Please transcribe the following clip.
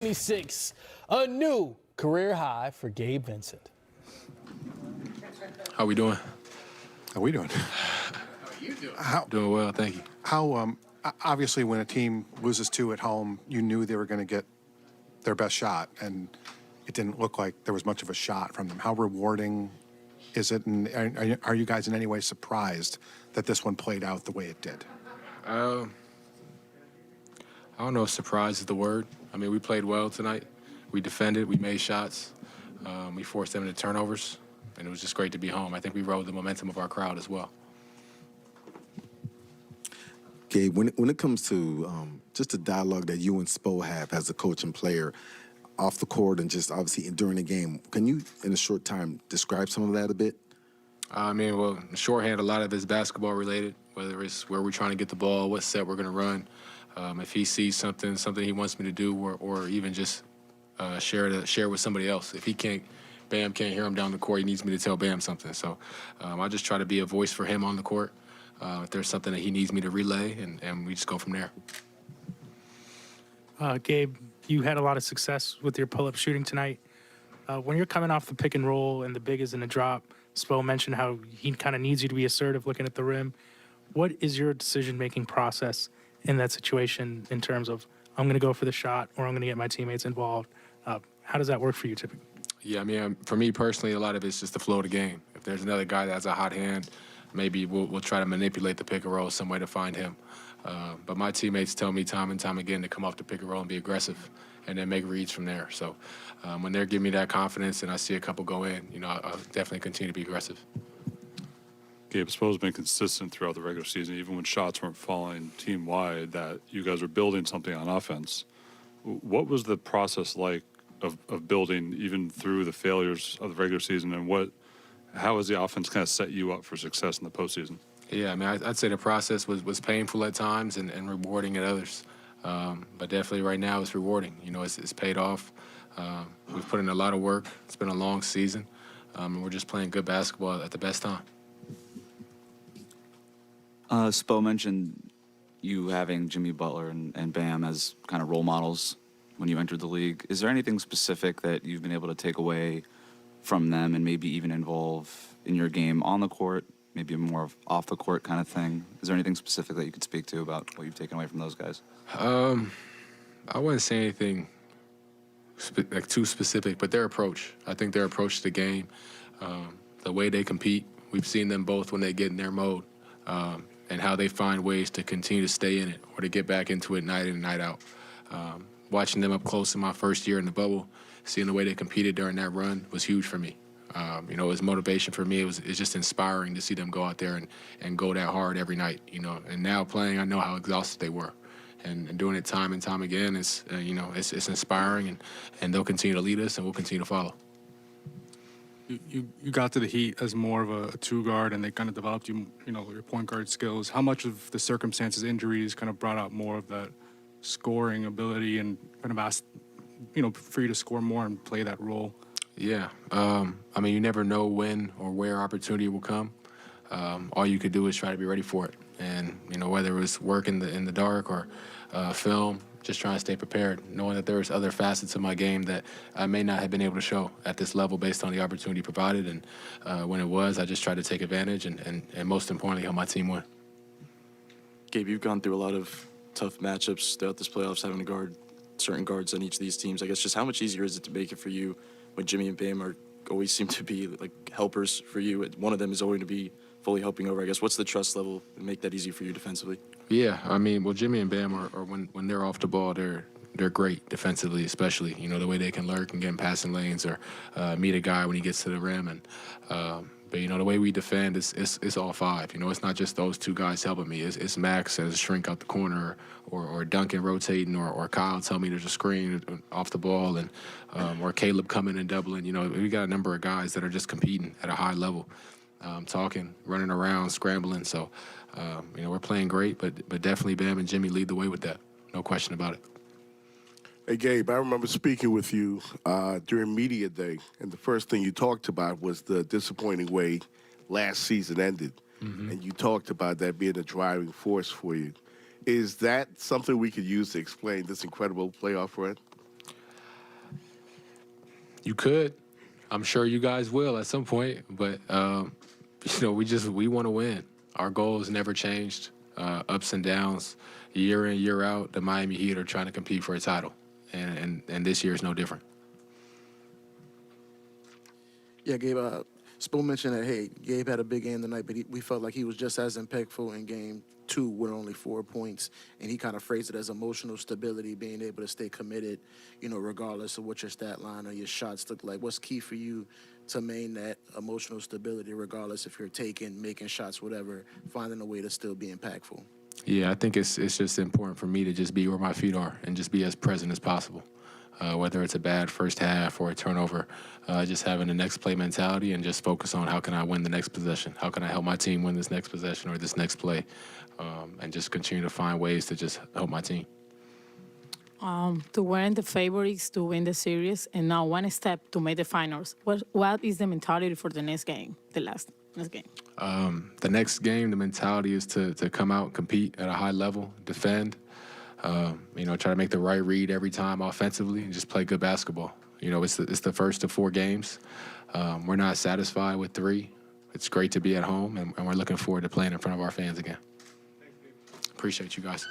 26, a new career high for Gabe Vincent. How we doing? How we doing? Doing well, thank you. Obviously, when a team loses two at home, you knew they were going to get their best shot, and it didn't look like there was much of a shot from them. How rewarding is it, and are you guys in any way surprised that this one played out the way it did? I don't know if surprise is the word. I mean, we played well tonight. We defended, we made shots. We forced them into turnovers, and it was just great to be home. I think we rode the momentum of our crowd as well. Gabe, when it comes to just the dialogue that you and Spo have as a coach and player off the court and just obviously during the game, can you, in a short time, describe some of that a bit? I mean, well, in shorthand, a lot of it is basketball related, whether it's where we're trying to get the ball, what set we're going to run. If he sees something he wants me to do, or even just share with somebody else. If Bam can't hear him down the court, he needs me to tell Bam something. So I just try to be a voice for him on the court. If there's something that he needs me to relay, and we just go from there. Gabe, you had a lot of success with your pull-up shooting tonight. When you're coming off the pick and roll and the big is in a drop, Spo mentioned how he kind of needs you to be assertive looking at the rim. What is your decision-making process in that situation in terms of, I'm going to go for the shot or I'm going to get my teammates involved? How does that work for you typically? Yeah, I mean, for me personally, a lot of it's just the flow of the game. If there's another guy that has a hot hand, maybe we'll try to manipulate the pick and roll some way to find him. But my teammates tell me time and time again to come off the pick and roll and be aggressive and then make reads from there. So when they're giving me that confidence and I see a couple go in, I'll definitely continue to be aggressive. Gabe, Spo's been consistent throughout the regular season, even when shots weren't falling team-wide, that you guys were building something on offense. What was the process like of building even through the failures of the regular season, and how has the offense kind of set you up for success in the postseason? Yeah, I mean, I'd say the process was painful at times and rewarding at others. But definitely right now it's rewarding. It's paid off. We've put in a lot of work. It's been a long season, and we're just playing good basketball at the best time. Spo mentioned you having Jimmy Butler and Bam as kind of role models when you entered the league. Is there anything specific that you've been able to take away from them and maybe even involve in your game on the court, maybe a more off the court kind of thing? Is there anything specific that you could speak to about what you've taken away from those guys? I wouldn't say anything too specific, but their approach. I think their approach to the game, the way they compete. We've seen them both when they get in their mode. And how they find ways to continue to stay in it or to get back into it night in and night out. Watching them up close in my first year in the bubble, seeing the way they competed during that run was huge for me. It was motivation for me. It's just inspiring to see them go out there and go that hard every night. And now playing, I know how exhausted they were. And doing it time and time again, it's inspiring, and they'll continue to lead us, and we'll continue to follow. You got to the Heat as more of a two guard, and they kind of developed your point guard skills. How much of the circumstances, injuries, kind of brought out more of that scoring ability and kind of asked, for you to score more and play that role? Yeah, I mean, you never know when or where opportunity will come. All you could do is try to be ready for it, and whether it was work in the dark or film. Just trying to stay prepared, knowing that there's other facets of my game that I may not have been able to show at this level based on the opportunity provided. And when it was, I just tried to take advantage and most importantly, help my team win. Gabe, you've gone through a lot of tough matchups throughout this playoffs, having to guard certain guards on each of these teams. I guess just how much easier is it to make it for you when Jimmy and Bam always seem to be like helpers for you? One of them is always to be fully helping over. I guess what's the trust level to make that easy for you defensively? Yeah, I mean, well, Jimmy and Bam are when they're off the ball, they're great defensively, especially the way they can lurk and get in passing lanes or meet a guy when he gets to the rim. And but the way we defend it's all five. It's not just those two guys helping me. It's Max as a shrink out the corner, or Duncan rotating, or Kyle telling me there's a screen off the ball, and or Caleb coming and doubling. We got a number of guys that are just competing at a high level. Talking, running around, scrambling. So, we're playing great, but definitely Bam and Jimmy lead the way with that. No question about it. Hey, Gabe, I remember speaking with you during Media Day, and the first thing you talked about was the disappointing way last season ended. Mm-hmm. And you talked about that being a driving force for you. Is that something we could use to explain this incredible playoff run? You could. I'm sure you guys will at some point, but we want to win. Our goal has never changed. Ups and downs, year in, year out. The Miami Heat are trying to compete for a title, and this year is no different. Yeah, Gabe. Spo mentioned that, hey, Gabe had a big game tonight, but we felt like he was just as impactful in game 2 with only 4 points. And he kind of phrased it as emotional stability, being able to stay committed, regardless of what your stat line or your shots look like. What's key for you to maintain that emotional stability, regardless if you're making shots, whatever, finding a way to still be impactful? Yeah, I think it's just important for me to just be where my feet are and just be as present as possible. Whether it's a bad first half or a turnover, just having the next play mentality and just focus on how can I win the next possession? How can I help my team win this next possession or this next play? And just continue to find ways to just help my team. To win the favorites to win the series, and now one step to make the finals. What is the mentality for the next game, the next game? The next game, the mentality is to come out, compete at a high level, defend, try to make the right read every time offensively and just play good basketball. It's the first of 4 games. We're not satisfied with 3. It's great to be at home, and we're looking forward to playing in front of our fans again. Appreciate you guys.